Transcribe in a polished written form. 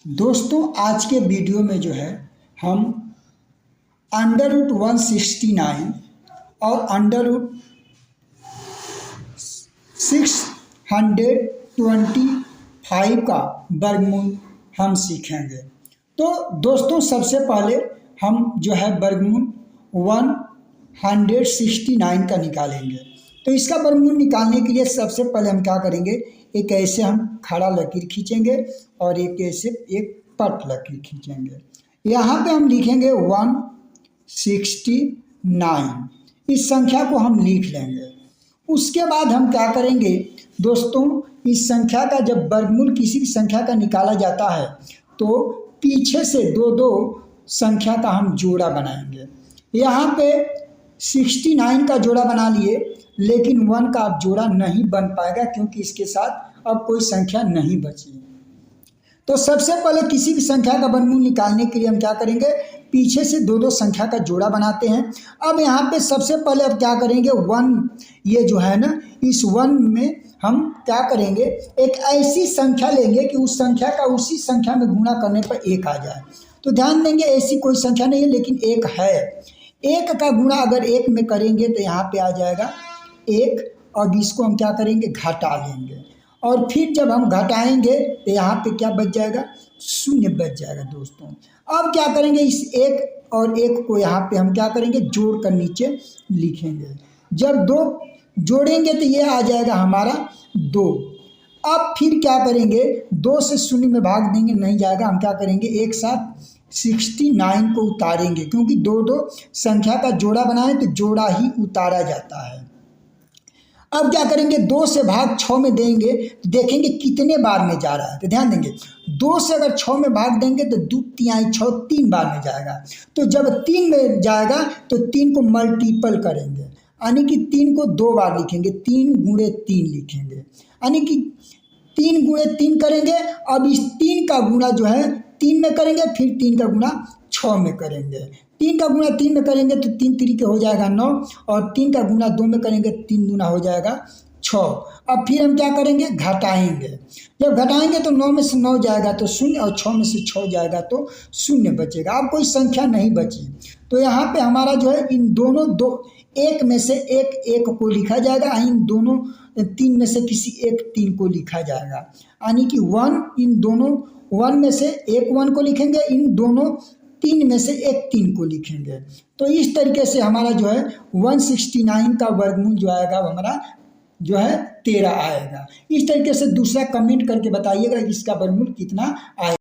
दोस्तों आज के वीडियो में जो है हम √169 और √625 का वर्गमूल हम सीखेंगे। तो दोस्तों सबसे पहले हम जो है वर्गमूल 169 का निकालेंगे। तो इसका वर्गमूल निकालने के लिए सबसे पहले हम क्या करेंगे, एक ऐसे हम खड़ा लकीर खींचेंगे और एक ऐसे एक पट लकीर खींचेंगे। यहाँ पे हम लिखेंगे 169, इस संख्या को हम लिख लेंगे। उसके बाद हम क्या करेंगे दोस्तों, इस संख्या का जब वर्गमूल किसी भी संख्या का निकाला जाता है तो पीछे से दो दो संख्या का हम जोड़ा बनाएंगे। यहाँ पे 69 का जोड़ा बना लिए, लेकिन 1 का अब जोड़ा नहीं बन पाएगा क्योंकि इसके साथ अब कोई संख्या नहीं बची। तो सबसे पहले किसी भी संख्या का वर्गमूल निकालने के लिए हम क्या करेंगे, पीछे से दो दो संख्या का जोड़ा बनाते हैं। अब यहाँ पे सबसे पहले अब क्या करेंगे, 1 ये जो है ना, इस 1 में हम क्या करेंगे, एक ऐसी संख्या लेंगे कि उस संख्या का उसी संख्या में गुणा करने पर 1 आ जाए। तो ध्यान देंगे ऐसी कोई संख्या नहीं है, लेकिन 1 है। 1 का गुणा अगर 1 में करेंगे तो यहाँ पे आ जाएगा 1, और इसको हम क्या करेंगे, घटा लेंगे। और फिर जब हम घटाएंगे तो यहाँ पे क्या बच जाएगा, 0 बच जाएगा। दोस्तों अब क्या करेंगे, इस 1 और 1 को यहाँ पे हम क्या करेंगे, जोड़ कर नीचे लिखेंगे। जब 2 जोड़ेंगे तो ये आ जाएगा हमारा 2। अब फिर क्या करेंगे, 2 से 0 में भाग देंगे, नहीं जाएगा। हम क्या करेंगे, एक साथ 69 को उतारेंगे, क्योंकि दो दो संख्या का जोड़ा बनाए तो जोड़ा ही उतारा जाता है। अब क्या करेंगे, 2 से भाग 6 में देंगे तो देखेंगे कितने बार में जा रहा है। तो ध्यान देंगे 2 से अगर 6 में भाग देंगे तो 2 तिहाई 6 3 बार में जाएगा। तो जब 3 में जाएगा तो 3 को मल्टीपल करेंगे, यानी कि 3 को 2 बार लिखेंगे, 3 गुणे 3 लिखेंगे, यानी कि 3 गुणे 3 करेंगे। अब इस 3 का गुणा जो है 3 में करेंगे, फिर 3 का गुणा 6 में करेंगे। 3 का गुणा 3 में करेंगे तो 3 तरीके हो जाएगा 9, और 3 का गुणा 2 में करेंगे 3 दूना हो जाएगा 6। अब फिर हम क्या करेंगे, घटाएंगे। जब घटाएंगे तो 9 में से 9 जाएगा तो 0, और 6 में से 6 जाएगा तो 0 बचेगा। अब कोई संख्या नहीं बची। तो यहाँ पे हमारा जो है इन दोनों 1 में से 1 को लिखा जाएगा, इन दोनों 3 में से किसी एक 3 को लिखा जाएगा, यानी कि 1 इन दोनों 1 में से एक 1 को लिखेंगे, इन दोनों 3 में से एक 3 को लिखेंगे। तो इस तरीके से हमारा जो है 169 का वर्गमूल जो आएगा वो हमारा जो है 13 आएगा। इस तरीके से दूसरा कमेंट करके बताइएगा इसका वर्गमूल कितना आएगा।